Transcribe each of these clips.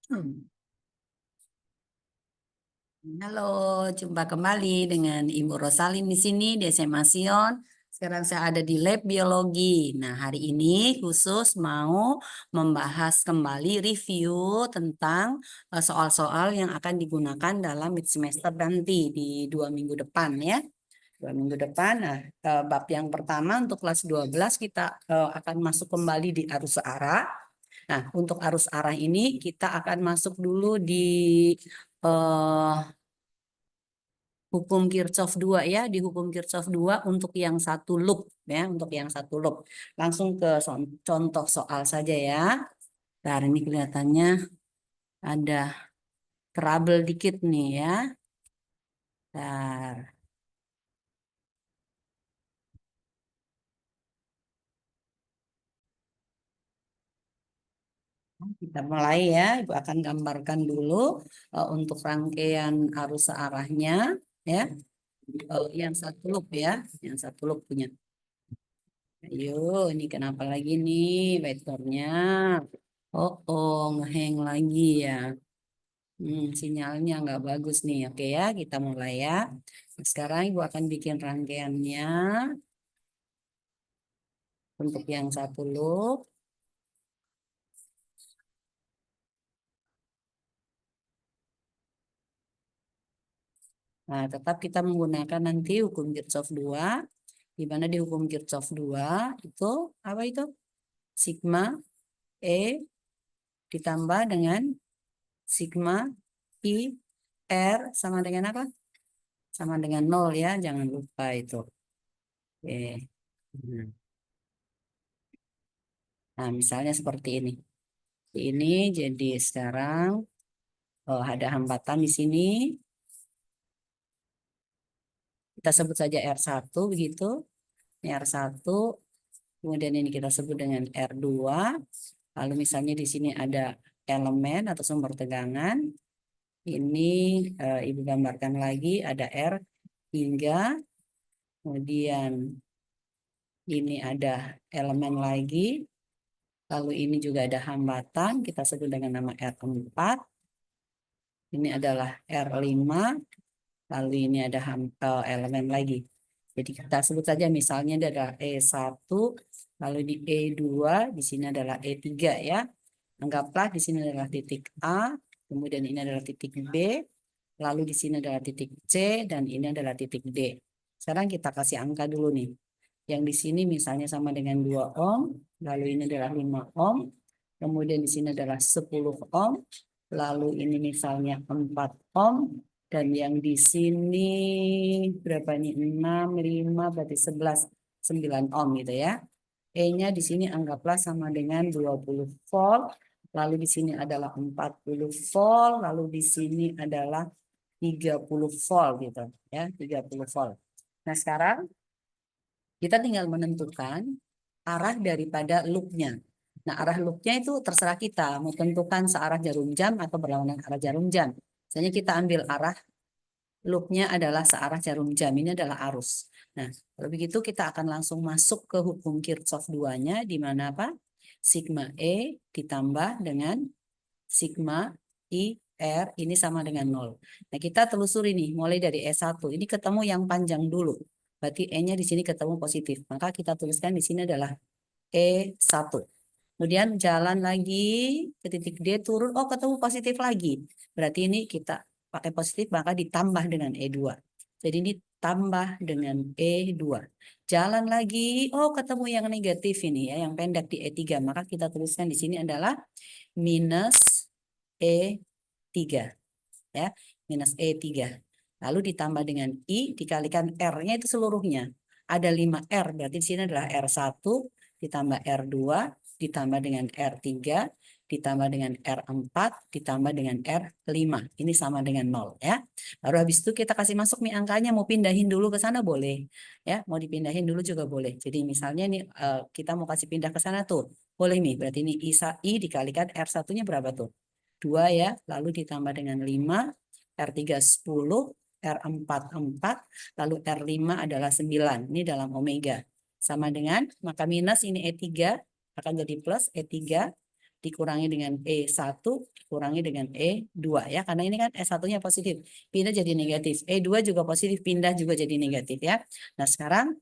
Hmm. Halo, jumpa kembali dengan Ibu Rosalin di sini di SMA Sion. Sekarang saya ada di lab biologi. Nah, hari ini khusus mau membahas kembali review tentang soal-soal yang akan digunakan dalam mid semester nanti di 2 minggu depan ya. 2 minggu depan. Nah, bab yang pertama untuk kelas 12 kita akan masuk kembali di arus arah. Nah, untuk arus arah ini kita akan masuk dulu di eh, hukum Kirchhoff 2 ya, di hukum Kirchhoff 2 untuk yang satu loop ya, untuk yang satu loop. Langsung ke contoh soal saja ya. Nah, ini kelihatannya ada trouble dikit nih ya. Nah, kita mulai ya. Ibu akan gambarkan dulu untuk rangkaian arus searahnya ya. Yang satu loop ya, yang satu loop punya. Ayo, ini kenapa lagi nih vektornya? Ngeheng lagi ya. Sinyalnya nggak bagus nih. Oke ya, kita mulai ya. Sekarang Ibu akan bikin rangkaiannya untuk yang satu loop. Nah, tetap kita menggunakan nanti hukum Kirchhoff 2, di mana di hukum Kirchhoff 2 itu apa itu? Sigma E ditambah dengan sigma I R sama dengan apa? Sama dengan 0 ya, jangan lupa itu. Oke. Nah, misalnya seperti ini. Ini jadi sekarang ada hambatan di sini. Kita sebut saja R1 begitu. Ini R1, kemudian ini kita sebut dengan R2. Lalu misalnya di sini ada elemen atau sumber tegangan. Ini Ibu gambarkan lagi ada R3. Kemudian ini ada elemen lagi. Lalu ini juga ada hambatan. Kita sebut dengan nama R4. Ini adalah R5. Lalu ini ada elemen lagi. Jadi kita sebut saja misalnya ini adalah E1, lalu di E2, di sini adalah E3 ya. Anggaplah di sini adalah titik A, kemudian ini adalah titik B, lalu di sini adalah titik C, dan ini adalah titik D. Sekarang kita kasih angka dulu nih. Yang di sini misalnya sama dengan 2 ohm, lalu ini adalah 5 ohm, kemudian di sini adalah 10 ohm, lalu ini misalnya 4 ohm, dan yang di sini berapa nih? 6, 5, berarti 11, 9 ohm gitu ya. E-nya di sini anggaplah sama dengan 20 volt, lalu di sini adalah 40 volt, lalu di sini adalah 30 volt gitu ya, 30 volt. Nah, sekarang kita tinggal menentukan arah daripada loopnya. Nah, arah loopnya itu terserah kita mau tentukan searah jarum jam atau berlawanan arah jarum jam. Misalnya kita ambil arah loopnya adalah searah jarum jam, ini adalah arus. Nah, kalau begitu kita akan langsung masuk ke hukum Kirchhoff 2-nya, di mana apa? Sigma E ditambah dengan sigma I R ini sama dengan 0. Nah, kita telusuri nih, mulai dari E1. Ini ketemu yang panjang dulu. Berarti E-nya di sini ketemu positif. Maka kita tuliskan di sini adalah E1. Kemudian jalan lagi ke titik D turun, oh ketemu positif lagi. Berarti ini kita pakai positif maka ditambah dengan E2. Jadi ini tambah dengan E2. Jalan lagi, oh ketemu yang negatif ini ya, yang pendek di E3. Maka kita tuliskan di sini adalah minus E3 ya, minus E3. Lalu ditambah dengan I dikalikan R-nya itu seluruhnya. Ada 5R, berarti di sini adalah R1 ditambah R2 ditambah dengan R3 ditambah dengan R4 ditambah dengan R5. Ini sama dengan 0 ya. Lalu habis itu kita kasih masuk nih angkanya, mau pindahin dulu ke sana boleh. Ya, mau dipindahin dulu juga boleh. Jadi misalnya nih kita mau kasih pindah ke sana tuh. Boleh nih, berarti ini I dikalikan R1-nya berapa tuh? 2 ya, lalu ditambah dengan 5, R3 10, R4 4, lalu R5 adalah 9. Ini dalam omega. Sama dengan, maka minus ini E3 akan jadi plus E3, dikurangi dengan E1 dikurangi dengan E2 ya. Karena ini kan E1-nya positif, pindah jadi negatif. E2 juga positif, pindah juga jadi negatif ya. Nah, sekarang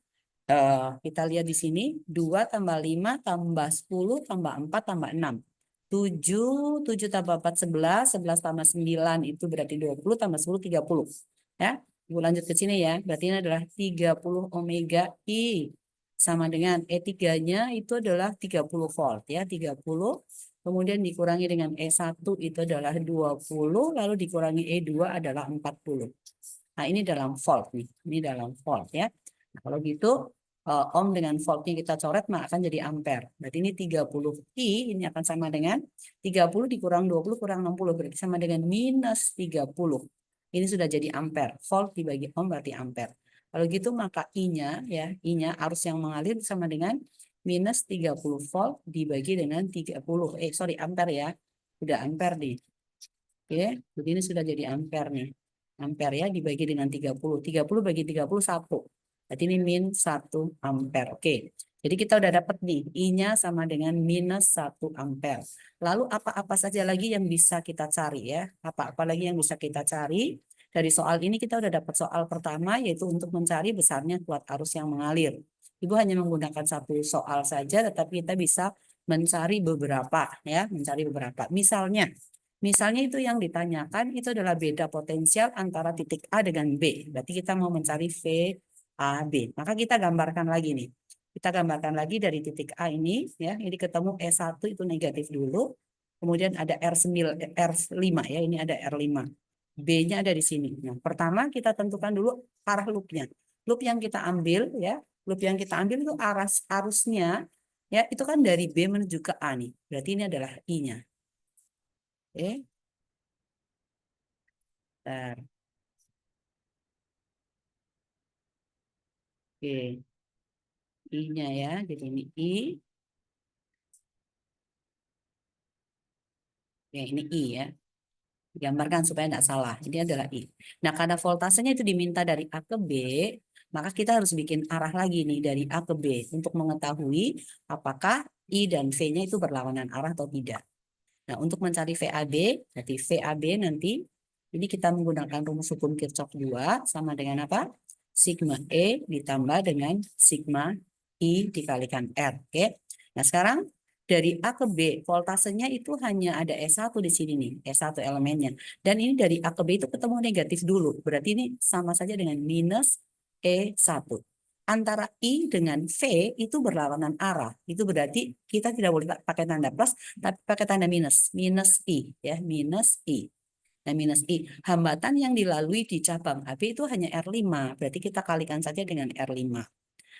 kita lihat di sini 2 tambah 5 tambah 10 tambah 4 tambah 6. 7, 7 tambah 4, 11, 11 tambah 9 itu berarti 20 tambah 10, 30. Ya, Ibu lanjut ke sini ya. Berarti ini adalah 30 omega I. Sama dengan E3-nya itu adalah 30 volt ya, 30. Kemudian dikurangi dengan E1 itu adalah 20, lalu dikurangi E2 adalah 40. Nah, ini dalam volt nih. Ini dalam volt ya. Nah, kalau gitu ohm dengan voltnya kita coret maka akan jadi ampere. Berarti ini 30 I ini akan sama dengan 30 dikurang 20 kurang 60 berarti sama dengan minus 30. Ini sudah jadi ampere. Volt dibagi ohm berarti ampere. Kalau gitu maka I-nya ya, I-nya arus yang mengalir sama dengan minus 30 volt dibagi dengan 30. Sorry, ampere ya. Udah ampere nih. Oke, jadi ini sudah jadi ampere nih. Ampere ya dibagi dengan 30. 30 bagi 30 1. Berarti ini min 1 ampere. Oke. Jadi kita udah dapat nih I-nya sama dengan minus 1 ampere. Lalu apa-apa saja lagi yang bisa kita cari ya? Apa-apa lagi yang bisa kita cari? Dari soal ini kita udah dapat soal pertama yaitu untuk mencari besarnya kuat arus yang mengalir. Ibu hanya menggunakan satu soal saja tetapi kita bisa mencari beberapa ya, mencari beberapa. Misalnya itu yang ditanyakan itu adalah beda potensial antara titik A dengan B. Berarti kita mau mencari VAB. Maka kita gambarkan lagi nih. Kita gambarkan lagi dari titik A ini ya. Ini ketemu E1 itu negatif dulu. Kemudian ada R9, R5 ya. Ini ada R5. B-nya ada di sini. Nah, pertama kita tentukan dulu arah loopnya. Loop yang kita ambil ya. Loop yang kita ambil itu arusnya ya itu kan dari B menuju ke A nih. Berarti ini adalah I-nya. Oke. Bentar. Oke, I-nya ya. Jadi ini I. Oke, ini I ya. Gambarkan supaya tidak salah. Ini adalah I. Nah, karena voltasenya itu diminta dari A ke B, maka kita harus bikin arah lagi nih dari A ke B untuk mengetahui apakah I dan V-nya itu berlawanan arah atau tidak. Nah, untuk mencari VAB, jadi VAB nanti ini kita menggunakan rumus hukum Kirchhoff 2 sama dengan apa? Sigma E ditambah dengan sigma I dikalikan R. Oke. Nah, sekarang dari A ke B, voltasenya itu hanya ada S1 di sini nih, S1 elemennya. Dan ini dari A ke B itu ketemu negatif dulu. Berarti ini sama saja dengan minus E1. Antara I dengan V itu berlawanan arah. Itu berarti kita tidak boleh pakai tanda plus, tapi pakai tanda minus. Minus I. Ya, minus I. Nah, minus I. Hambatan yang dilalui di cabang AB itu hanya R5. Berarti kita kalikan saja dengan R5.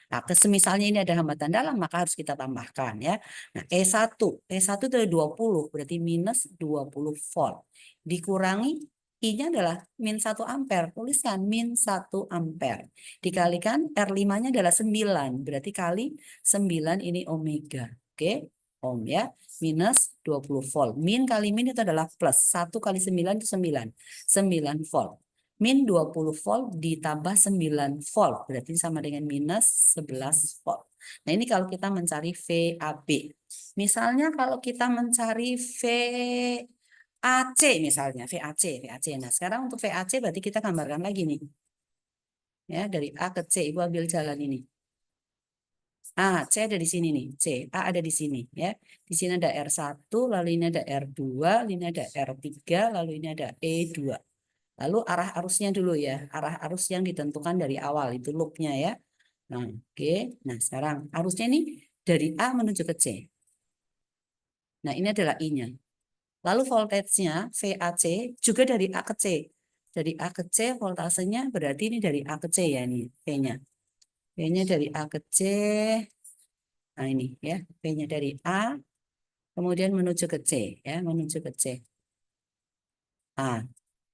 Nah, semisalnya ini ada hambatan dalam, maka harus kita tambahkan ya. Nah, E1 itu ada 20, berarti minus 20 volt. Dikurangi I-nya adalah min 1 ampere. Tuliskan min 1 ampere. Dikalikan R5-nya adalah 9, berarti kali 9 ini omega. Oke, ohm ya. Minus 20 volt. Min kali min itu adalah plus. 1 kali 9 itu 9. 9 volt. Min 20 volt ditambah 9 volt. Berarti sama dengan minus 11 volt. Nah, ini kalau kita mencari VAB. Misalnya kalau kita mencari VAC misalnya. VAC. Nah, sekarang untuk VAC berarti kita gambarkan lagi nih. Ya, dari A ke C. Ibu ambil jalan ini. C ada di sini nih. A ada di sini ya. Di sini ada R1, lalu ini ada R2, ini ada R3, lalu ini ada E2. Lalu arah arusnya dulu ya. Arah arus yang ditentukan dari awal itu loopnya ya. Nah, oke. Nah, sekarang arusnya ini dari A menuju ke C. Nah, ini adalah I-nya. Lalu voltage-nya VAC juga dari A ke C. Dari A ke C voltasenya berarti ini dari A ke C ya ini V-nya. V-nya dari A ke C. Nah, ini ya. V-nya dari A kemudian menuju ke C ya, menuju ke C.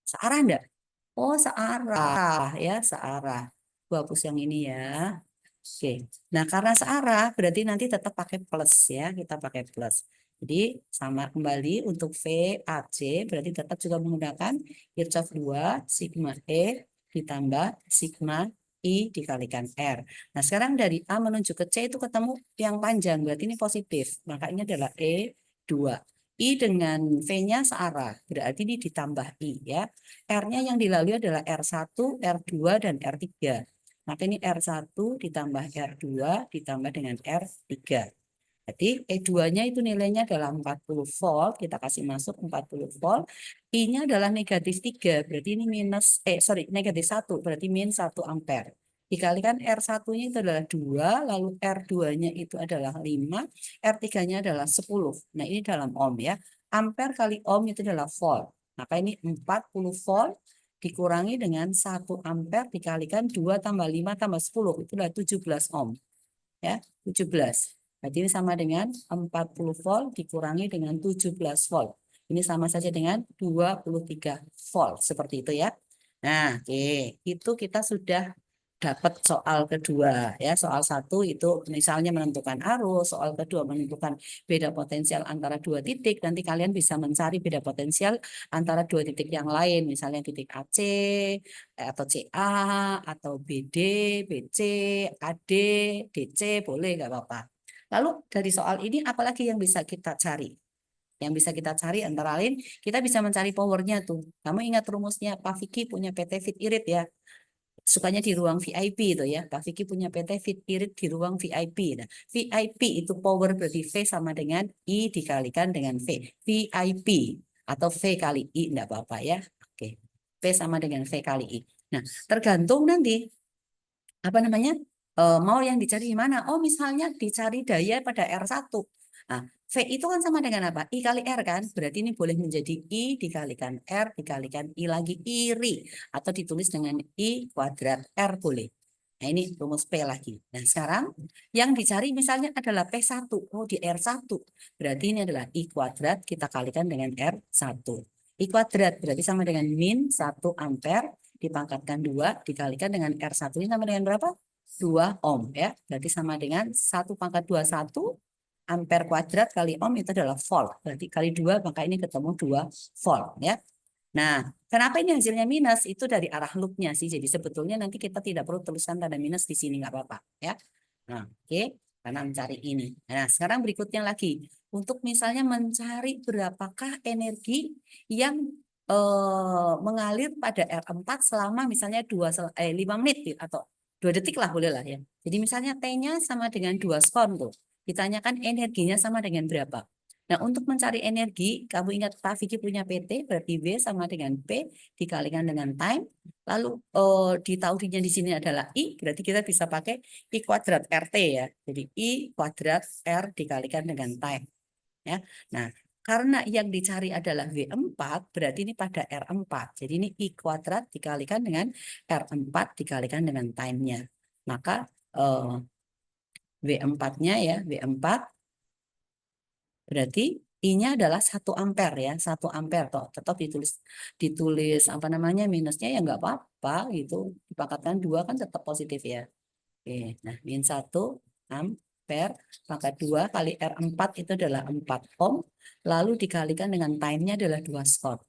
Searah enggak? Oh, searah ya, searah. Gua hapus yang ini ya. Oke. Nah, karena searah berarti nanti tetap pakai plus ya. Kita pakai plus. Jadi sama kembali untuk VAC berarti tetap juga menggunakan Kirchhoff 2 sigma E ditambah sigma I dikalikan R. Nah, sekarang dari A menuju ke C itu ketemu yang panjang. Berarti ini positif. Maka ini adalah E2. I dengan V-nya searah, berarti ini ditambah I ya. R-nya yang dilalui adalah R1, R2, dan R3. Maka ini R1 ditambah R2 ditambah dengan R3. Jadi E2-nya itu nilainya adalah 40 volt, kita kasih masuk 40 volt. I-nya adalah negatif 3, berarti ini negatif 1, berarti min 1 ampere. Dikalikan R1-nya itu adalah 2, lalu R2-nya itu adalah 5, R3-nya adalah 10. Nah ini dalam ohm ya. Ampere kali ohm itu adalah volt. Maka ini 40 volt dikurangi dengan 1 ampere dikalikan 2 tambah 5 tambah 10, itu adalah 17 ohm. Ya, 17. Berarti ini sama dengan 40 volt dikurangi dengan 17 volt. Ini sama saja dengan 23 volt. Seperti itu ya. Nah, oke. Itu kita sudah dapat soal kedua. Ya, soal satu itu misalnya menentukan arus. Soal kedua menentukan beda potensial antara dua titik. Nanti kalian bisa mencari beda potensial antara dua titik yang lain. Misalnya titik AC, atau CA, atau BD, BC, AD, DC, boleh nggak apa-apa. Lalu dari soal ini apalagi yang bisa kita cari? Yang bisa kita cari antara lain, kita bisa mencari powernya tuh. Kamu ingat rumusnya Pak Vicky punya PT Fit Irit ya? Sukanya di ruang VIP itu ya. Pak Vicky punya PT Fit Irit di ruang VIP. Nah, VIP itu power berarti V sama dengan I dikalikan dengan V. VIP atau V kali I, enggak apa-apa ya. Oke. V sama dengan V kali I. Nah, tergantung nanti apa namanya mau yang dicari di mana. Oh, misalnya dicari daya pada R1. Nah, V itu kan sama dengan apa? I kali R kan? Berarti ini boleh menjadi I dikalikan R dikalikan I lagi iri. Atau ditulis dengan I kuadrat R boleh. Nah, ini rumus P lagi. Nah, sekarang yang dicari misalnya adalah P1. Oh, di R1. Berarti ini adalah I kuadrat kita kalikan dengan R1. I kuadrat berarti sama dengan min 1 ampere dipangkatkan 2 dikalikan dengan R1 ini sama dengan berapa? 2 ohm ya. Berarti sama dengan 1 pangkat 21 ampere kuadrat kali ohm itu adalah volt. Berarti kali 2 maka ini ketemu 2 volt ya. Nah, kenapa ini hasilnya minus? Itu dari arah loopnya sih. Jadi sebetulnya nanti kita tidak perlu tulisan tanda minus di sini nggak apa-apa ya. Nah, oke. Karena mencari ini. Nah, sekarang berikutnya lagi. Untuk misalnya mencari berapakah energi yang mengalir pada R4 selama misalnya 5 menit atau 2 detik lah boleh lah ya. Jadi misalnya T-nya sama dengan 2 skon tuh. Ditanyakan energinya sama dengan berapa. Nah, untuk mencari energi, kamu ingat Pak Vicky punya PT, berarti V sama dengan P dikalikan dengan time. Lalu ditaurinya di sini adalah I, berarti kita bisa pakai I kuadrat RT ya. Jadi I kuadrat R dikalikan dengan time. Ya. Nah, karena yang dicari adalah V4, berarti ini pada R4. Jadi ini I kuadrat dikalikan dengan R4 dikalikan dengan time-nya. Maka V4-nya ya, V4 berarti I-nya adalah 1 ampere ya, 1 ampere toh. Tetap ditulis ditulis apa namanya minusnya ya nggak apa-apa gitu. Dipangkatkan 2 kan tetap positif ya. Oke, nah min 1 ampere pangkat 2 kali R4 itu adalah 4 ohm. Lalu dikalikan dengan time-nya adalah 2 skot.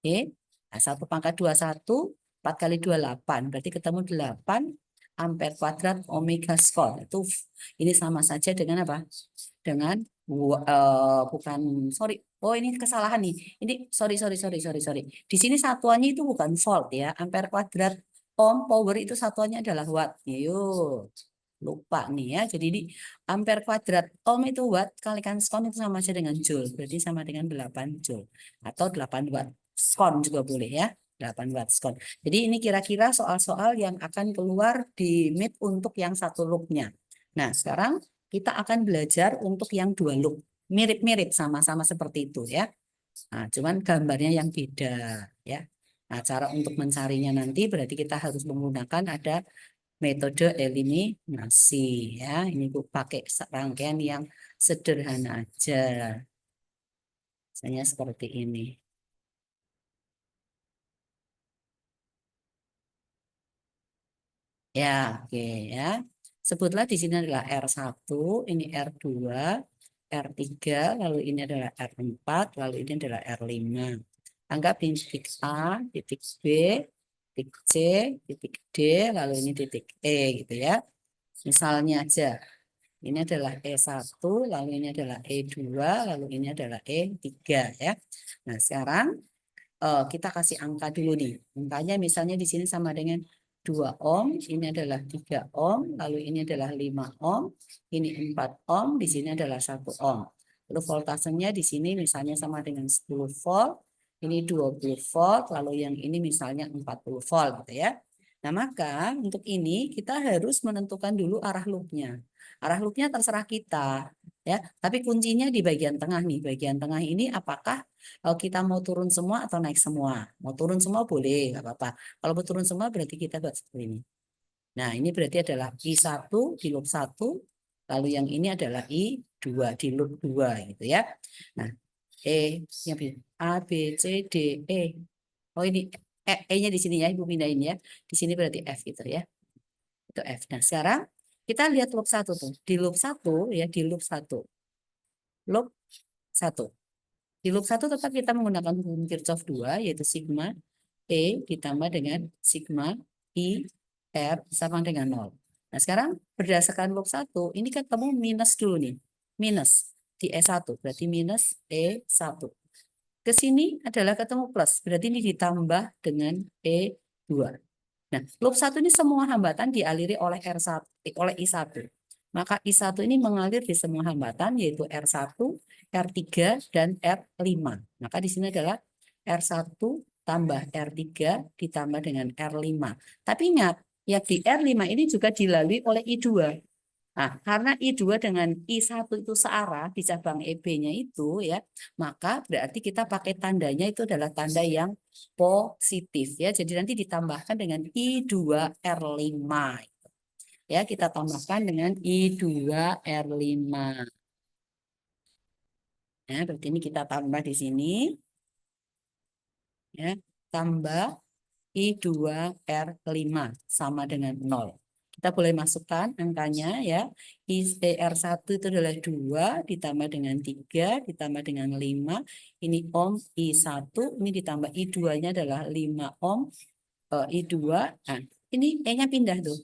Oke, nah, 1 pangkat 21, 4 kali 2, 8. Berarti ketemu 8 ampere kuadrat omega skot. Itu ini sama saja dengan apa? Dengan bukan sorry. Oh, ini kesalahan nih. Ini sorry. Di sini satuannya itu bukan volt ya. Ampere kuadrat ohm power itu satuannya adalah watt. Yuk. Lupa nih ya. Jadi ini ampere kuadrat ohm itu watt kalikan skon itu sama saja dengan joule. Berarti sama dengan 8 joule atau 8 watt. Skon juga boleh ya. 8 watt skon. Jadi ini kira-kira soal-soal yang akan keluar di MIT untuk yang satu loopnya. Nah, sekarang kita akan belajar untuk yang 2 loop. Mirip-mirip sama-sama seperti itu ya. Nah, cuman gambarnya yang beda ya. Nah, cara untuk mencarinya nanti berarti kita harus menggunakan ada metode eliminasi ya. Ini Bu pakai rangkaian yang sederhana aja. Misalnya seperti ini. Ya, oke ya. Sebutlah di sini adalah R1, ini R2, R3, lalu ini adalah R4, lalu ini adalah R5. Anggap ini titik A, titik B, titik C, titik D, lalu ini titik E gitu ya. Misalnya aja. Ini adalah E1, lalu ini adalah E2, lalu ini adalah E3 ya. Nah, sekarang kita kasih angka dulu nih. Angkanya misalnya di sini sama dengan 2 ohm, ini adalah 3 ohm, lalu ini adalah 5 ohm, ini 4 ohm, di sini adalah 1 ohm. Lalu voltasenya di sini misalnya sama dengan 10 volt, ini 20 volt, lalu yang ini misalnya 40 volt gitu ya. Nah, maka untuk ini kita harus menentukan dulu arah loopnya. Arah loopnya terserah kita ya, tapi kuncinya di bagian tengah nih. Bagian tengah ini apakah kita mau turun semua atau naik semua? Mau turun semua boleh, nggak apa-apa. Kalau mau turun semua berarti kita buat seperti ini. Nah, ini berarti adalah I1 di loop 1, lalu yang ini adalah I2 di loop 2 gitu ya. Nah, yang A, B, C, D, E. Oh ini E-nya di sini ya, Ibu pindahin ya. Di sini berarti F gitu ya. Itu F. Nah, sekarang kita lihat loop 1 tuh. Di loop 1 ya, di loop 1. Loop 1. Di loop 1 tetap kita menggunakan hukum Kirchhoff 2, yaitu sigma E ditambah dengan sigma I R sama dengan 0. Nah, sekarang berdasarkan loop 1, ini ketemu minus dulu nih. Minus di E1, berarti minus E1. Ke sini adalah ketemu plus, berarti ini ditambah dengan E2. Nah, loop 1 ini semua hambatan dialiri oleh R1, oleh I1. Maka I1 ini mengalir di semua hambatan, yaitu R1, R3, dan R5. Maka di sini adalah R1 tambah R3 ditambah dengan R5. Tapi ingat, ya di R5 ini juga dilalui oleh I2. Nah, karena I2 dengan I1 itu searah di cabang EB-nya itu ya, maka berarti kita pakai tandanya itu adalah tanda yang positif ya. Jadi nanti ditambahkan dengan I2R5. Ya, kita tambahkan dengan I2R5. Ya, berarti ini kita tambah di sini ya, tambah I2R5 sama dengan 0. Kita boleh masukkan angkanya ya. IR1 itu adalah 2 ditambah dengan 3 ditambah dengan 5. Ini ohm I1, ini ditambah I2-nya adalah 5 ohm I2. Nah, ini E-nya pindah tuh.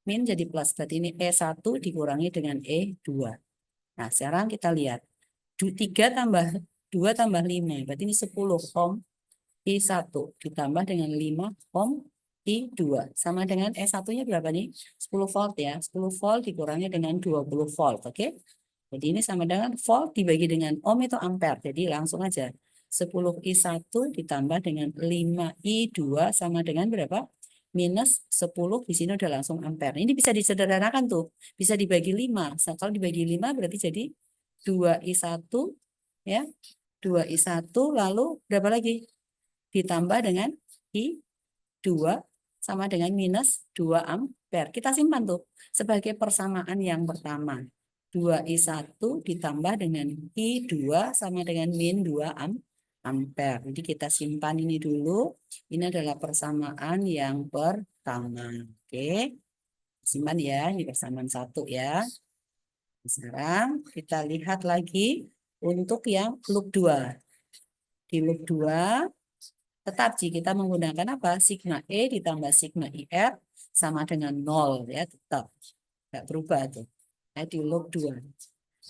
Min jadi plus, berarti ini E1 dikurangi dengan E2. Nah, sekarang kita lihat. 3 tambah 2 tambah 5, berarti ini 10 ohm I1 ditambah dengan 5 ohm I2 sama dengan E1-nya berapa nih? 10 volt ya. 10 volt dikurangi dengan 20 volt, oke? Jadi ini sama dengan volt dibagi dengan ohm itu ampere. Jadi langsung aja 10 I1 ditambah dengan 5 I2 sama dengan berapa? Minus 10, di sini udah langsung ampere. Ini bisa disederhanakan tuh. Bisa dibagi 5. Kalau dibagi 5 berarti jadi 2 I1 ya. 2 I1 lalu berapa lagi? Ditambah dengan I2 sama dengan minus 2 ampere. Kita simpan tuh sebagai persamaan yang pertama. 2I1 ditambah dengan I2 sama dengan min 2 ampere. Jadi kita simpan ini dulu. Ini adalah persamaan yang pertama. Oke. Simpan ya, ini persamaan 1 ya. Sekarang kita lihat lagi untuk yang loop 2. Di loop 2 tetap jika kita menggunakan apa? Sigma E ditambah sigma IR sama dengan 0 ya, tetap. Tidak berubah tuh. Ya, di loop 2.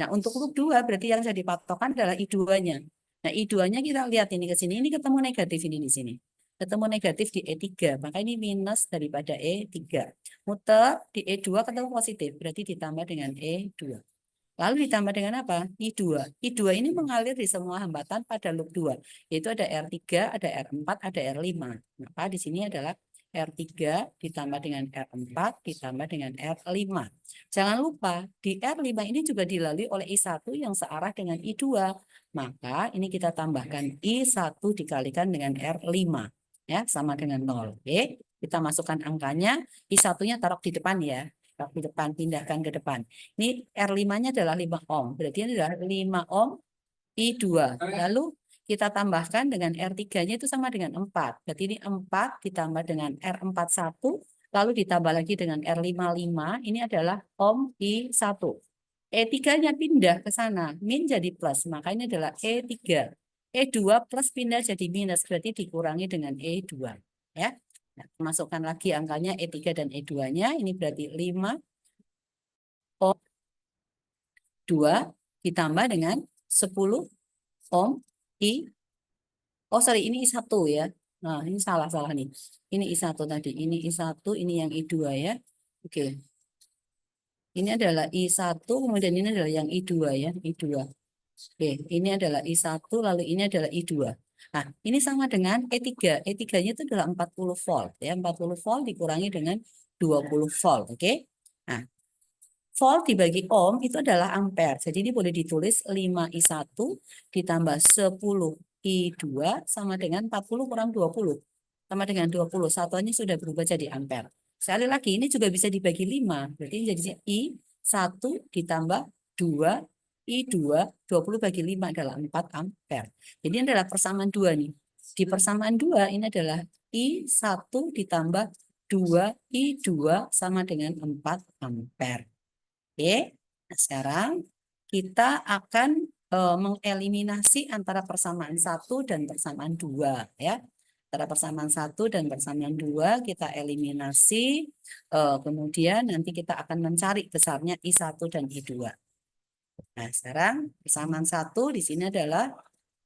Nah, untuk loop 2 berarti yang jadi patokan adalah I2-nya. Nah, I2-nya kita lihat ini ke sini, ini ketemu negatif ini di sini. Ketemu negatif di E3, maka ini minus daripada E3. Muter di E2 ketemu positif, berarti ditambah dengan E2. Lalu ditambah dengan apa? I2. I2 ini mengalir di semua hambatan pada loop 2. Yaitu ada R3, ada R4, ada R5. Maka di sini adalah R3 ditambah dengan R4 ditambah dengan R5. Jangan lupa di R5 ini juga dilalui oleh I1 yang searah dengan I2. Maka ini kita tambahkan I1 dikalikan dengan R5. Ya, sama dengan 0. Oke, kita masukkan angkanya. I1-nya taruh di depan ya. Taruh di depan, pindahkan ke depan. Ini R5-nya adalah 5 ohm. Berarti ini adalah 5 ohm I2. Lalu kita tambahkan dengan R3-nya itu sama dengan 4. Berarti ini 4 ditambah dengan R41. Lalu ditambah lagi dengan R55. Ini adalah ohm I1. E3-nya pindah ke sana. Min jadi plus. Maka ini adalah E3. E2 plus pindah jadi minus. Berarti dikurangi dengan E2. Ya. Nah, masukkan lagi angkanya E3 dan E2-nya. Ini berarti 5 ohm 2 ditambah dengan 10 ohm I. Oh sorry, ini I1 ya. Nah, ini salah nih. Ini I1 tadi. Ini I1, ini yang I2 ya. Oke. Ini adalah I1, kemudian ini adalah yang I2 ya. I2. Oke, ini adalah I1, lalu ini adalah I2. Nah, ini sama dengan E3. E3-nya itu adalah 40 volt ya. 40 volt dikurangi dengan 20 volt. Oke. Nah, volt dibagi ohm itu adalah ampere. Jadi ini boleh ditulis 5I1 ditambah 10 I2 sama dengan 40 kurang 20. Sama dengan 20. Satuannya sudah berubah jadi ampere. Sekali lagi ini juga bisa dibagi 5. Berarti ini jadi I1 ditambah 2 I2. 20 bagi 5 adalah 4 ampere. Jadi ini adalah persamaan 2 nih. Di persamaan 2 ini adalah I1 ditambah 2 I2 sama dengan 4 ampere. Oke, nah sekarang kita akan mengeliminasi antara persamaan 1 dan persamaan 2 ya. Antara persamaan 1 dan persamaan 2 kita eliminasi, kemudian nanti kita akan mencari besarnya I1 dan I2. Nah, sekarang persamaan 1 di sini adalah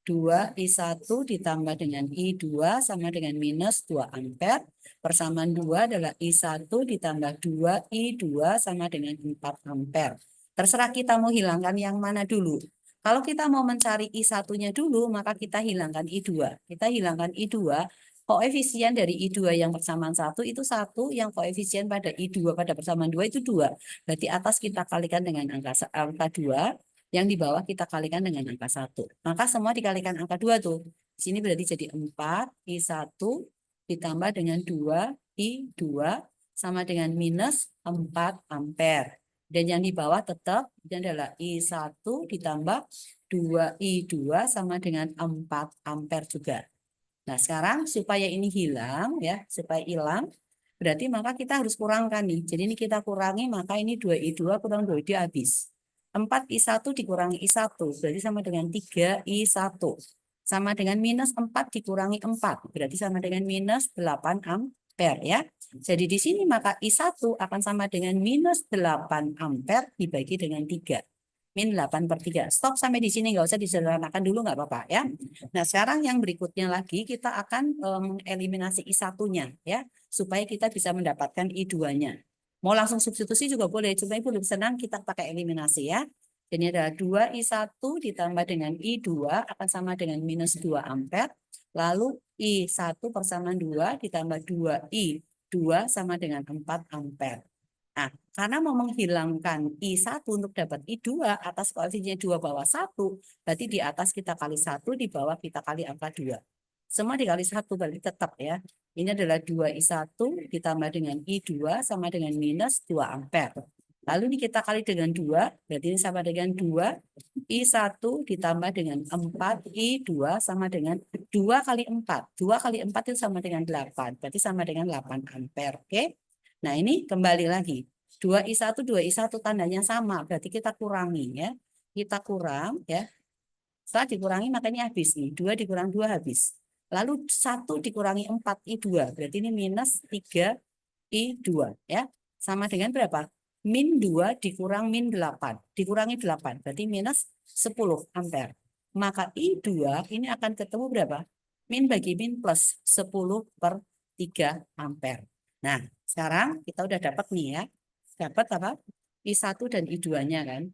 2I1 ditambah dengan I2 sama dengan minus 2 ampere. Persamaan 2 adalah I1 ditambah 2I2 sama dengan 4 ampere. Terserah kita mau hilangkan yang mana dulu. Kalau kita mau mencari I1-nya dulu, maka kita hilangkan I2. Kita hilangkan I2, koefisien dari I2 yang persamaan 1 itu 1, yang koefisien pada I2 pada persamaan 2 itu 2. Berarti atas kita kalikan dengan angka 2. Yang di bawah kita kalikan dengan angka 1. Maka semua dikalikan angka 2 tuh. Di sini berarti jadi 4 I1 ditambah dengan 2 I2 sama dengan minus 4 ampere. Dan yang di bawah tetap ini adalah I1 ditambah 2 I2 sama dengan 4 ampere juga. Nah, sekarang supaya ini hilang ya, supaya hilang berarti maka kita harus kurangkan nih. Jadi ini kita kurangi, maka ini 2 I2 kurang 2 I2 habis. 4I1 dikurangi I1, berarti sama dengan 3I1. Sama dengan minus 4 dikurangi 4, berarti sama dengan minus 8 ampere ya. Jadi di sini maka I1 akan sama dengan minus 8 ampere dibagi dengan 3. Min 8/3. Stop sampai di sini, nggak usah disederhanakan dulu, nggak apa-apa ya. Nah, sekarang yang berikutnya lagi kita akan mengeliminasi I1-nya ya, supaya kita bisa mendapatkan I2-nya. Mau langsung substitusi juga boleh, cuma Ibu lebih senang kita pakai eliminasi ya. Jadi adalah 2I1 ditambah dengan I2 akan sama dengan minus 2 ampere. Lalu I1 persamaan 2 ditambah 2I2 sama dengan 4 ampere. Nah, karena mau menghilangkan I1 untuk dapat I2 atas koefisiennya 2 bawah 1, berarti di atas kita kali 1, di bawah kita kali angka 2. Semua dikali 1 berarti tetap ya. Ini adalah 2I1 ditambah dengan I2 sama dengan minus 2 ampere. Lalu ini kita kali dengan 2, berarti ini sama dengan 2I1 ditambah dengan 4I2 sama dengan 2 kali 4. 2 kali 4 itu sama dengan 8, berarti sama dengan 8 ampere. Oke? Nah, ini kembali lagi. 2I1, 2I1 tandanya sama, berarti kita kurangi ya. Kita kurang ya. Setelah dikurangi makanya habis nih. 2 dikurang 2 habis. Lalu 1 dikurangi 4I2, berarti ini minus 3I2 ya. Sama dengan berapa? Min 2 dikurang min 8. Dikurangi 8, berarti minus 10 ampere. Maka I2 ini akan ketemu berapa? Min bagi min plus 10/3 ampere. Nah, sekarang kita udah dapat nih ya. Dapat apa? I1 dan I2-nya kan.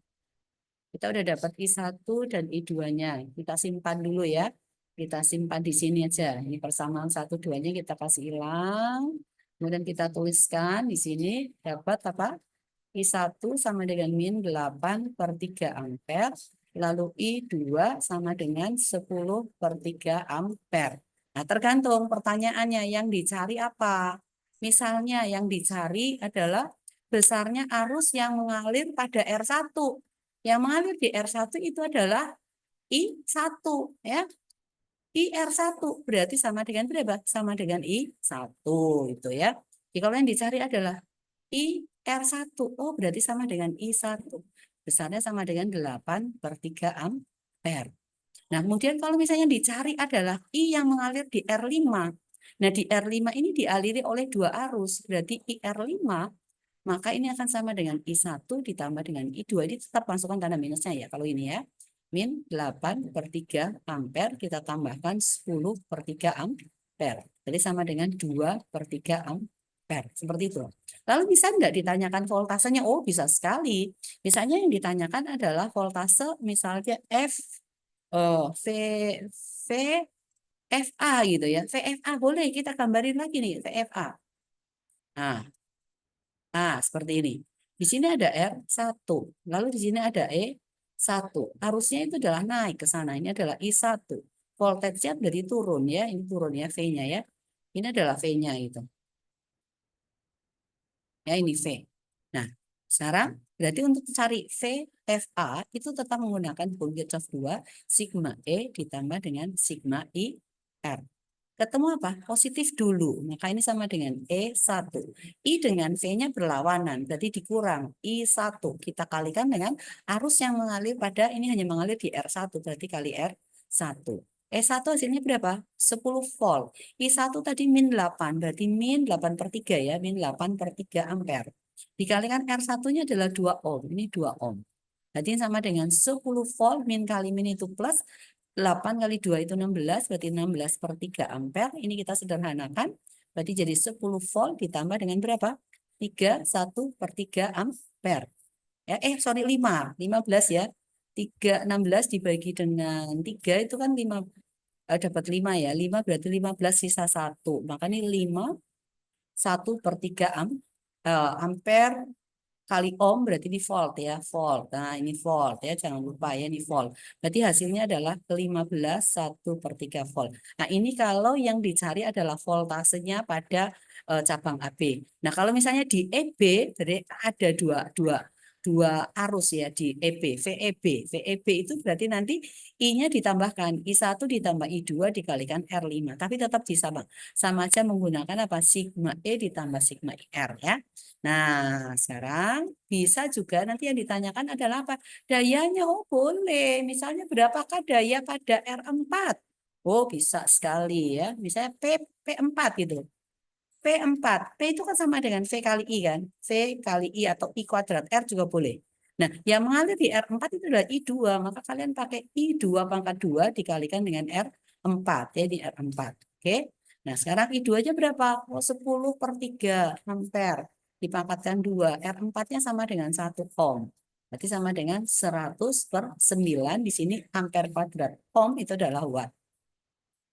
Kita udah dapat I1 dan I2-nya. Kita simpan dulu ya. Kita simpan di sini aja. Ini persamaan 1, 2-nya kita kasih hilang. Kemudian kita tuliskan di sini dapat apa? I1 sama dengan min 8/3 ampere. Lalu I2 sama dengan 10/3 ampere. Nah, tergantung pertanyaannya yang dicari apa. Misalnya yang dicari adalah besarnya arus yang mengalir pada R1. Yang mengalir di R1 itu adalah I1 ya. IR1 berarti sama dengan berapa? Sama dengan I1 itu ya. Jadi kalau yang dicari adalah IR1. Oh, berarti sama dengan I1. Besarnya sama dengan 8/3 ampere. Nah, kemudian kalau misalnya dicari adalah I yang mengalir di R5. Nah, di R5 ini dialiri oleh 2 arus. Berarti IR5 maka ini akan sama dengan I1 ditambah dengan I2. Ini tetap masukkan tanda minusnya ya. Kalau ini ya, min 8/3 ampere, kita tambahkan 10/3 ampere. Jadi sama dengan 2/3 ampere. Seperti itu. Lalu bisa enggak ditanyakan voltasenya? Oh, bisa sekali. Misalnya yang ditanyakan adalah voltase misalnya V, VFA gitu ya. VFA boleh kita gambarin lagi nih, VFA. Nah, seperti ini. Di sini ada R1, lalu di sini ada E1. Arusnya itu adalah naik ke sana. Ini adalah I1. Voltage-nya berarti turun ya. Ini turun ya, V-nya ya. Ini adalah V-nya itu. Ya, ini V. Nah, sekarang berarti untuk cari VFA itu tetap menggunakan Kirchhoff 2, sigma E ditambah dengan sigma IR. Ketemu apa? Positif dulu. Maka ini sama dengan E1. I dengan V-nya berlawanan. Berarti dikurang I1. Kita kalikan dengan arus yang mengalir pada, ini hanya mengalir di R1. Berarti kali R1. E1 hasilnya berapa? 10 volt. I1 tadi min 8. Berarti min 8/3 ya. Min 8/3 ampere. Dikalikan R1-nya adalah 2 ohm. Ini 2 ohm. Berarti sama dengan 10 volt. Min kali min itu plus 8 kali 2 itu 16, berarti 16/3 ampere. Ini kita sederhanakan, berarti jadi 10 volt ditambah dengan berapa? 31/3 ampere. Ya, sorry 15 ya. 16 dibagi dengan 3 itu kan 5, dapat 5 ya. 5 berarti 15 sisa 1. Maka ini 5, 1/3 ampere kali ohm berarti di volt ya, volt. Nah, ini volt ya, jangan lupa ya, ini volt. Berarti hasilnya adalah 15 1/3 volt. Nah, ini kalau yang dicari adalah voltasenya pada cabang AB. Nah, kalau misalnya di EB, jadi ada dua dua arus ya di EB, VEB. VEB itu berarti nanti I-nya ditambahkan, I1 ditambah I2 dikalikan R5. Tapi tetap disama. Sama aja menggunakan apa? Sigma E ditambah sigma IR ya. Nah, sekarang bisa juga nanti yang ditanyakan adalah apa? Dayanya, oh boleh. Misalnya berapakah daya pada R4? Oh, bisa sekali ya. Misalnya P4 gitu. P4. P itu kan sama dengan V kali I kan? V kali I atau I kuadrat. R juga boleh. Nah, yang mengalir di R4 itu adalah I2. Maka kalian pakai I2/2 dikalikan dengan R4. Ya, di R4. Oke. Nah, sekarang I2-nya berapa? Oh, 10/3 ampere. Dipangkatkan 2. R4-nya sama dengan 1 ohm. Berarti sama dengan 100/9. Di sini ampere kuadrat. Ohm itu adalah watt.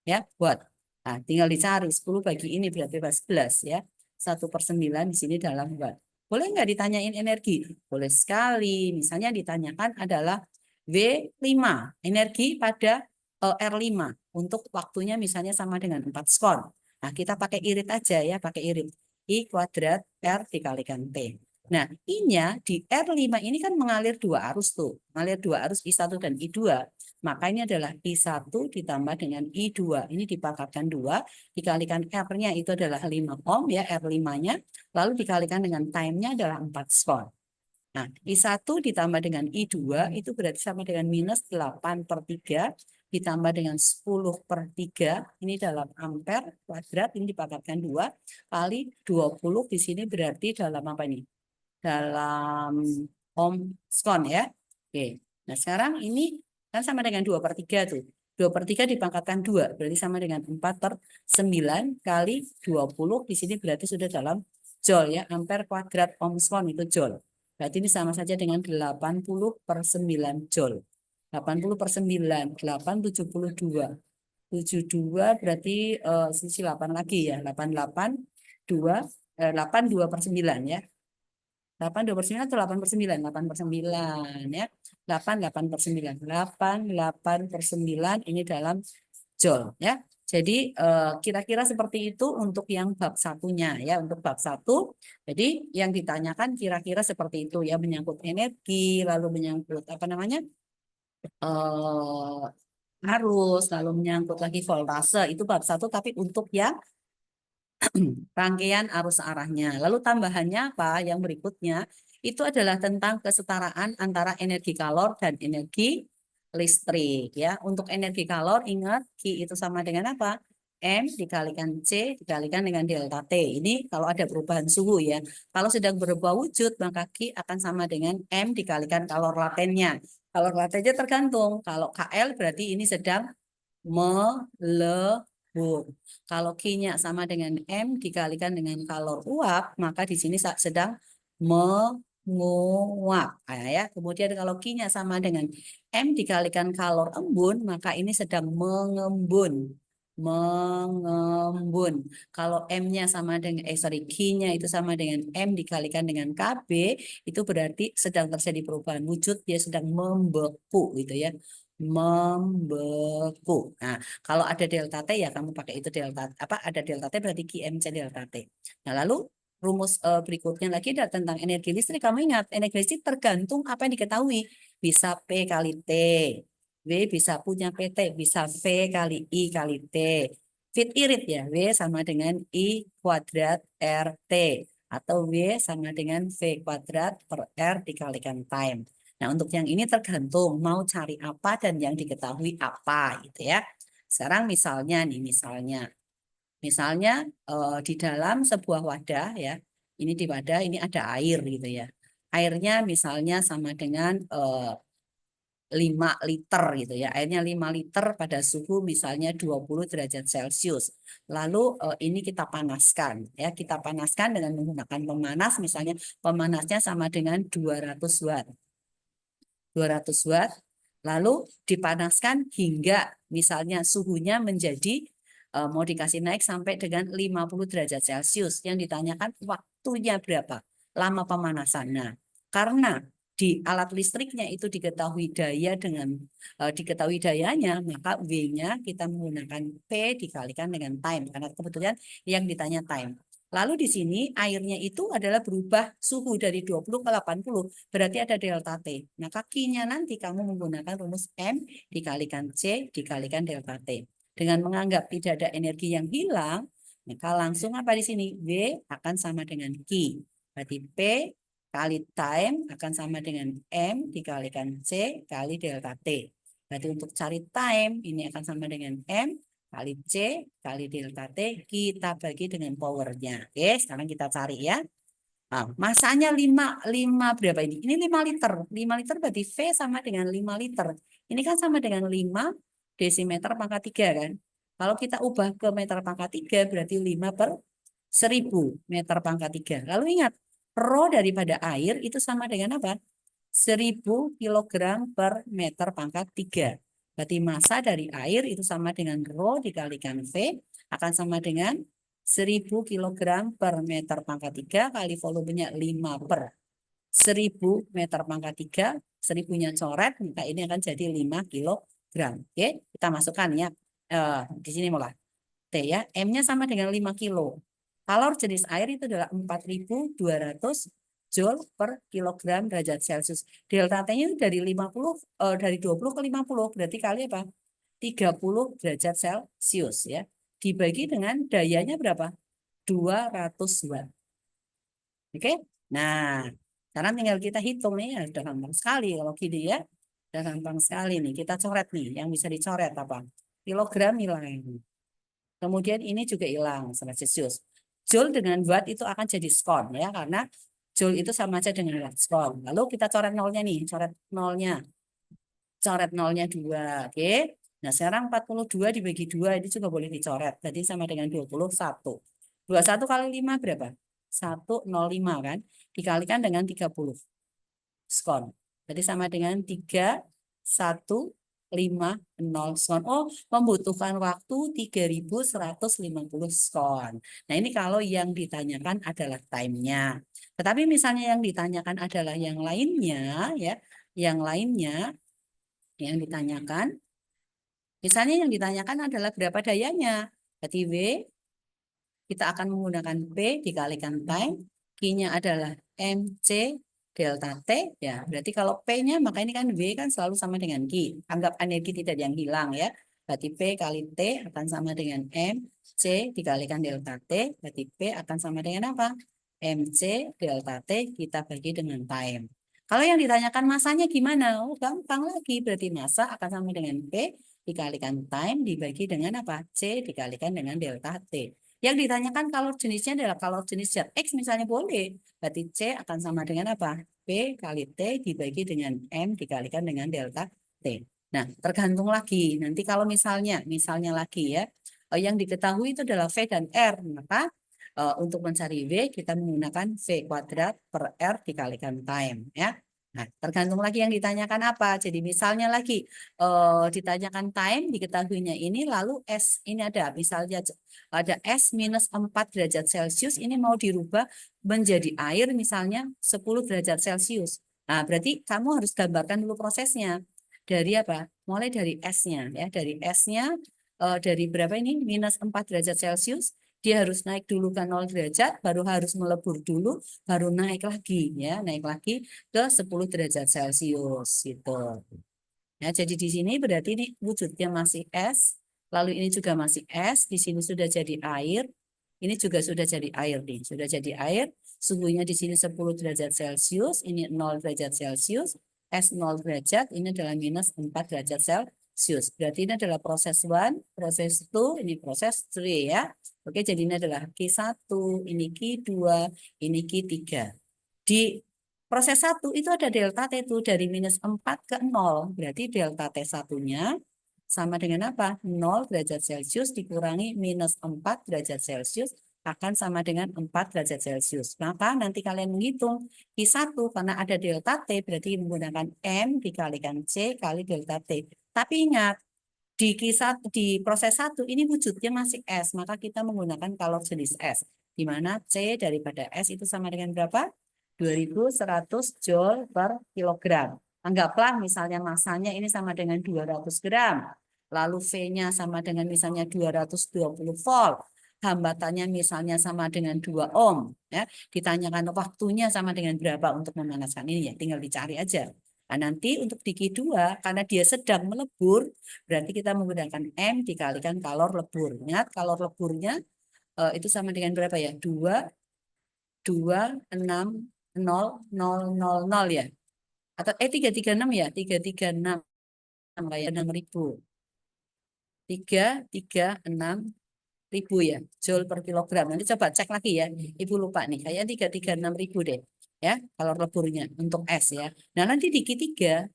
Ya, watt. Nah, tinggal dicari 10 bagi ini berarti 11 ya. 1/9 di sini dalam watt. Boleh nggak ditanyain energi? Boleh sekali. Misalnya ditanyakan adalah W5, energi pada R5 untuk waktunya misalnya sama dengan 4 skon. Nah, kita pakai irit aja ya, pakai irit. I kuadrat R dikalikan T. Nah, I-nya di R5 ini kan mengalir 2 arus tuh. Mengalir 2 arus I1 dan I2. Maka ini adalah I1 ditambah dengan I2. Ini dipangkatkan 2, dikalikan R-nya itu adalah 5 ohm ya, R5-nya. Lalu dikalikan dengan time-nya adalah 4 skon. Nah, I1 ditambah dengan I2 itu berarti sama dengan minus 8/3 ditambah dengan 10/3. Ini dalam ampere kuadrat, ini dipangkatkan 2 kali 20 di sini berarti dalam apa ini? Dalam ohm skon ya. Oke. Nah, sekarang ini kan sama dengan 2/3 tuh. 2/3 dipangkatkan 2 berarti sama dengan 4/9 kali 20 di sini berarti sudah dalam joule ya. Ampere kuadrat ohm skon itu joule. Berarti ini sama saja dengan 80/9 joule. 80/9, 8 72. 72 berarti sisi 8 lagi ya. 88 2 8 2/9 ya. 8/9 atau 8/9? 8/9 ya. 8/9. 8/9 ini dalam joule ya. Jadi kira-kira seperti itu untuk yang bab satunya ya, untuk bab 1. Jadi yang ditanyakan kira-kira seperti itu ya, menyangkut energi, lalu menyangkut apa namanya? Arus, lalu menyangkut lagi voltase, itu bab 1 tapi untuk yang rangkaian arus arahnya. Lalu tambahannya apa? Yang berikutnya itu adalah tentang kesetaraan antara energi kalor dan energi listrik ya. Untuk energi kalor ingat Q itu sama dengan apa? M dikalikan C dikalikan dengan delta T. Ini kalau ada perubahan suhu ya. Kalau sedang berubah wujud, maka Q akan sama dengan M dikalikan kalor latennya. Kalor latennya tergantung. Kalau KL berarti ini sedang melebur. Kalau Q-nya sama dengan M dikalikan dengan kalor uap, maka di sini sedang menguap. Nah, ya. Kemudian kalau Q-nya sama dengan M dikalikan kalor embun, maka ini sedang mengembun. Mengembun. Kalau M-nya sama dengan Q-nya itu sama dengan M dikalikan dengan KB, itu berarti sedang terjadi perubahan wujud, dia sedang membeku gitu ya. Membeku. Nah, kalau ada delta T ya kamu pakai itu delta apa ada delta T berarti QMC delta T. Nah, lalu rumus berikutnya lagi ada tentang energi listrik. Kamu ingat, energi listrik tergantung apa yang diketahui. Bisa P kali T. W bisa punya PT, bisa V kali I kali T. Fit irit ya, W sama dengan I kuadrat RT. Atau W sama dengan V kuadrat per R dikalikan time. Nah, untuk yang ini tergantung mau cari apa dan yang diketahui apa gitu ya. Sekarang misalnya nih, misalnya di dalam sebuah wadah ya, ini di wadah ini ada air gitu ya. Airnya misalnya sama dengan 5 liter gitu ya. Airnya 5 liter pada suhu misalnya 20 derajat Celcius. Lalu ini kita panaskan ya. Kita panaskan dengan menggunakan pemanas, misalnya pemanasnya sama dengan 200 watt. 200 watt. Lalu dipanaskan hingga misalnya suhunya menjadi mau dikasih naik sampai dengan 50 derajat Celcius. Yang ditanyakan waktunya berapa? Lama pemanasan. Nah, karena di alat listriknya itu diketahui daya dengan diketahui dayanya, maka W-nya kita menggunakan P dikalikan dengan time karena kebetulan yang ditanya time. Lalu di sini airnya itu adalah berubah suhu dari 20 ke 80, berarti ada delta T. Maka Q-nya nanti kamu menggunakan rumus M dikalikan C dikalikan delta T. Dengan menganggap tidak ada energi yang hilang, maka langsung apa di sini? W akan sama dengan Q. Berarti P kali time akan sama dengan M dikalikan C kali delta T. Berarti untuk cari time, ini akan sama dengan M kali C kali delta T, kita bagi dengan powernya. Oke, sekarang kita cari ya. Nah, masanya 5 berapa ini? Ini 5 liter. 5 liter berarti V sama dengan 5 liter. Ini kan sama dengan 5 desimeter pangkat 3 kan. Kalau kita ubah ke meter pangkat 3 berarti 5 per 1000 meter pangkat 3. Lalu ingat, rho daripada air itu sama dengan apa? 1000 kilogram per meter pangkat 3. Berarti massa dari air itu sama dengan rho dikalikan V akan sama dengan 1000 kilogram per meter pangkat 3 kali volumenya 5 per 1000 meter pangkat 3. 1000-nya coret, maka ini akan jadi 5 kilogram. Oke, kita masukkan ya. Di sini mulai. T ya, M-nya sama dengan 5 kilo. Kalor jenis air itu adalah 4200 Joule per kilogram derajat Celcius. Delta T-nya dari 50 dari 20 ke 50 berarti kali apa? 30 derajat Celcius ya. Dibagi dengan dayanya berapa? 200 watt. Oke? Nah, sekarang tinggal kita hitung nih, ya, sudah gampang sekali kalau gini ya. Sudah gampang sekali nih. Kita coret nih, yang bisa dicoret apa? Kilogram hilang. Kemudian ini juga hilang, Celsius. Joule dengan watt itu akan jadi skon ya, karena Joule itu sama aja dengan watt skon. Lalu kita coret nolnya nih, coret nolnya. Coret nolnya 2, oke. Nah, sekarang 42 dibagi 2 ini juga boleh dicoret. Jadi sama dengan 21. 21 kali 5 berapa? 105 kan? Dikalikan dengan 30 skon. Jadi sama dengan 3150 skon. Oh, membutuhkan waktu 3150 skon. Nah, ini kalau yang ditanyakan adalah time-nya. Tetapi misalnya yang ditanyakan adalah yang lainnya, ya, yang lainnya yang ditanyakan, misalnya yang ditanyakan adalah berapa dayanya. Berarti W, kita akan menggunakan P dikalikan time, Q-nya adalah MC delta T, ya. Berarti kalau P-nya, maka ini kan W kan selalu sama dengan Q. Anggap energi tidak yang hilang ya. Berarti P kali T akan sama dengan MC dikalikan delta T, berarti P akan sama dengan apa? MC delta T kita bagi dengan time. Kalau yang ditanyakan masanya gimana? Oh, gampang lagi. Berarti massa akan sama dengan P dikalikan time dibagi dengan apa? C dikalikan dengan delta T. Yang ditanyakan kalor jenisnya adalah kalor jenis zat X misalnya boleh. Berarti C akan sama dengan apa? P kali T dibagi dengan M dikalikan dengan delta T. Nah, tergantung lagi. Nanti kalau misalnya lagi ya, yang diketahui itu adalah V dan R. Maka untuk mencari V, kita menggunakan V kuadrat per R dikalikan time. Ya. Nah, tergantung lagi yang ditanyakan apa. Jadi misalnya lagi ditanyakan time, diketahuinya ini, lalu S ini ada. Misalnya ada S minus 4 derajat Celcius, ini mau dirubah menjadi air misalnya 10 derajat Celcius. Nah, berarti kamu harus gambarkan dulu prosesnya. Dari apa? Mulai dari S-nya. Ya. Dari S-nya, dari berapa ini? Minus 4 derajat Celcius. Dia harus naik dulu ke 0 derajat, baru harus melebur dulu, baru naik lagi. Ya, naik lagi ke 10 derajat Celcius gitu. Ya, jadi di sini berarti ini wujudnya masih es, lalu ini juga masih es, di sini sudah jadi air, ini juga sudah jadi air nih, sudah jadi air, suhunya di sini 10 derajat Celcius, ini 0 derajat Celcius, es 0 derajat, ini adalah minus 4 derajat Celcius. Berarti ini adalah proses 1, proses 2, ini proses 3 ya. Oke, jadi ini adalah Q1, ini Q2, ini Q3. Di proses 1 itu ada delta T itu dari minus 4 ke 0. Berarti delta T1-nya sama dengan apa? 0 derajat Celcius dikurangi minus 4 derajat Celcius akan sama dengan 4 derajat Celcius. Maka nanti kalian menghitung Q1 karena ada delta T berarti menggunakan M dikalikan C kali delta T. Tapi ingat, di di proses 1 ini wujudnya masih S, maka kita menggunakan kalor jenis S. Di mana C daripada S itu sama dengan berapa? 2100 Joule per kilogram. Anggaplah misalnya masanya ini sama dengan 200 gram. Lalu V-nya sama dengan misalnya 220 volt. Hambatannya misalnya sama dengan 2 ohm. Ya. Ditanyakan waktunya sama dengan berapa untuk memanaskan ini ya. Tinggal dicari aja. Nah, nanti untuk di Q2, karena dia sedang melebur, berarti kita menggunakan M dikalikan kalor lebur. Ingat, kalor leburnya itu sama dengan berapa ya? 2,6,0,0,0 ya. Atau 336 ya, 336 kayak 6.000. 336.000 ya, Joule per kilogram. Nanti coba cek lagi ya. Ibu lupa nih, kayaknya 336.000 deh. Ya, kalau leburnya untuk S ya. Nah, nanti di Q3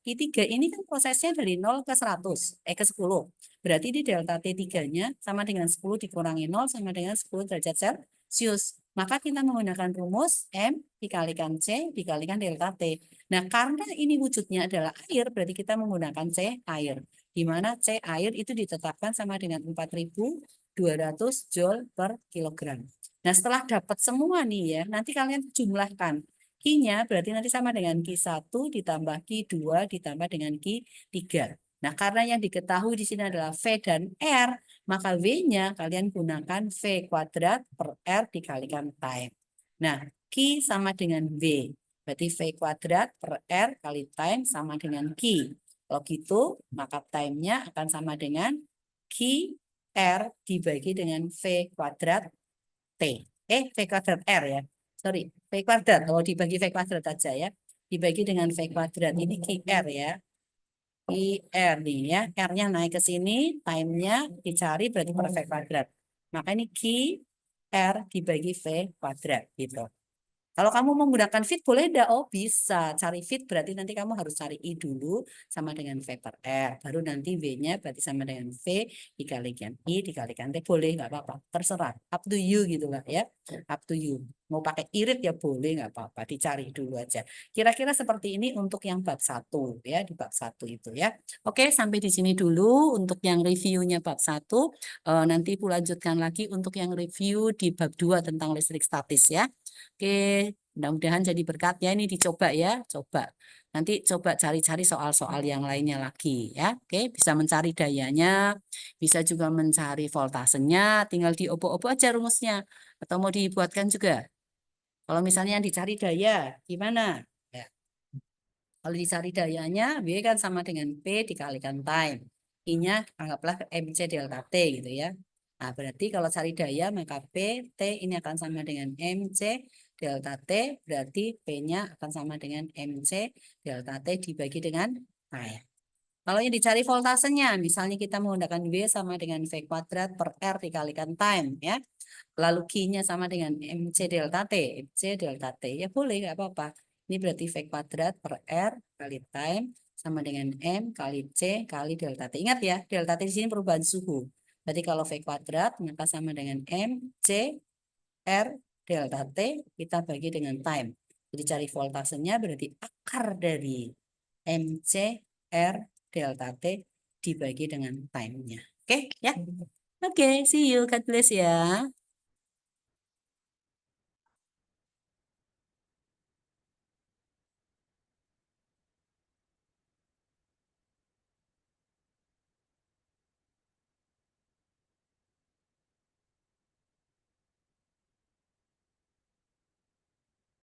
ini kan prosesnya dari 0 ke 100, ke 10. Berarti di delta T3-nya sama dengan 10 dikurangi 0 sama dengan 10 derajat Celcius. Maka kita menggunakan rumus M dikalikan C dikalikan delta T. Nah, karena ini wujudnya adalah air, berarti kita menggunakan C air. Di mana C air itu ditetapkan sama dengan 4.200 Joule per kilogram. Nah, setelah dapat semua nih ya, nanti kalian jumlahkan. Q-nya berarti nanti sama dengan Q1 ditambah Q2 ditambah dengan Q3. Nah, karena yang diketahui di sini adalah V dan R, maka V-nya kalian gunakan V kuadrat per R dikalikan time. Nah, Q sama dengan V. Berarti V kuadrat per R kali time sama dengan Q. Kalau gitu, maka time-nya akan sama dengan Q R dibagi dengan V kuadrat T. V kuadrat R ya. Sorry, V kuadrat. Kalau dibagi V kuadrat aja ya. Dibagi dengan V kuadrat. Ini QR ya. QR nih ya. R-nya naik ke sini. Time-nya dicari berarti per V kuadrat. Maka ini QR dibagi V kuadrat gitu. Kalau kamu menggunakan fit boleh enggak? Oh bisa. Cari fit berarti nanti kamu harus cari I dulu sama dengan V per R. Baru nanti V-nya berarti sama dengan V dikalikan I dikalikan T. Boleh nggak apa-apa. Terserah. Up to you gitu lah ya. Up to you. Mau pakai irit ya boleh nggak apa-apa. Dicari dulu aja. Kira-kira seperti ini untuk yang bab 1 ya. Di bab 1 itu ya. Oke sampai di sini dulu untuk yang reviewnya bab 1. Nanti Ibu lanjutkan lagi untuk yang review di bab 2 tentang listrik statis ya. Oke, mudah-mudahan jadi berkat ya. Ini dicoba ya, coba. Nanti coba cari-cari soal-soal yang lainnya lagi ya. Oke, bisa mencari dayanya, bisa juga mencari voltasenya, tinggal diopo-opo aja rumusnya. Atau mau dibuatkan juga. Kalau misalnya yang dicari daya, gimana? Ya. Kalau dicari dayanya, B kan sama dengan P dikalikan time. I-nya anggaplah MC delta T gitu ya. Nah, berarti kalau cari daya maka P, T ini akan sama dengan MC delta T, berarti P-nya akan sama dengan MC delta T dibagi dengan time. Kalau yang dicari voltasenya, misalnya kita menggunakan V sama dengan V kuadrat per R dikalikan time, ya. Lalu Q-nya sama dengan MC delta T. MC delta T, ya boleh, nggak apa-apa. Ini berarti V kuadrat per R kali time sama dengan M kali C kali delta T. Ingat ya, delta T di sini perubahan suhu. Berarti kalau V kuadrat, maka sama dengan M, C, R, delta T, kita bagi dengan time. Jadi cari voltasenya berarti akar dari MC, R, delta T dibagi dengan time-nya. Oke, ya. Oke, see you. God bless ya.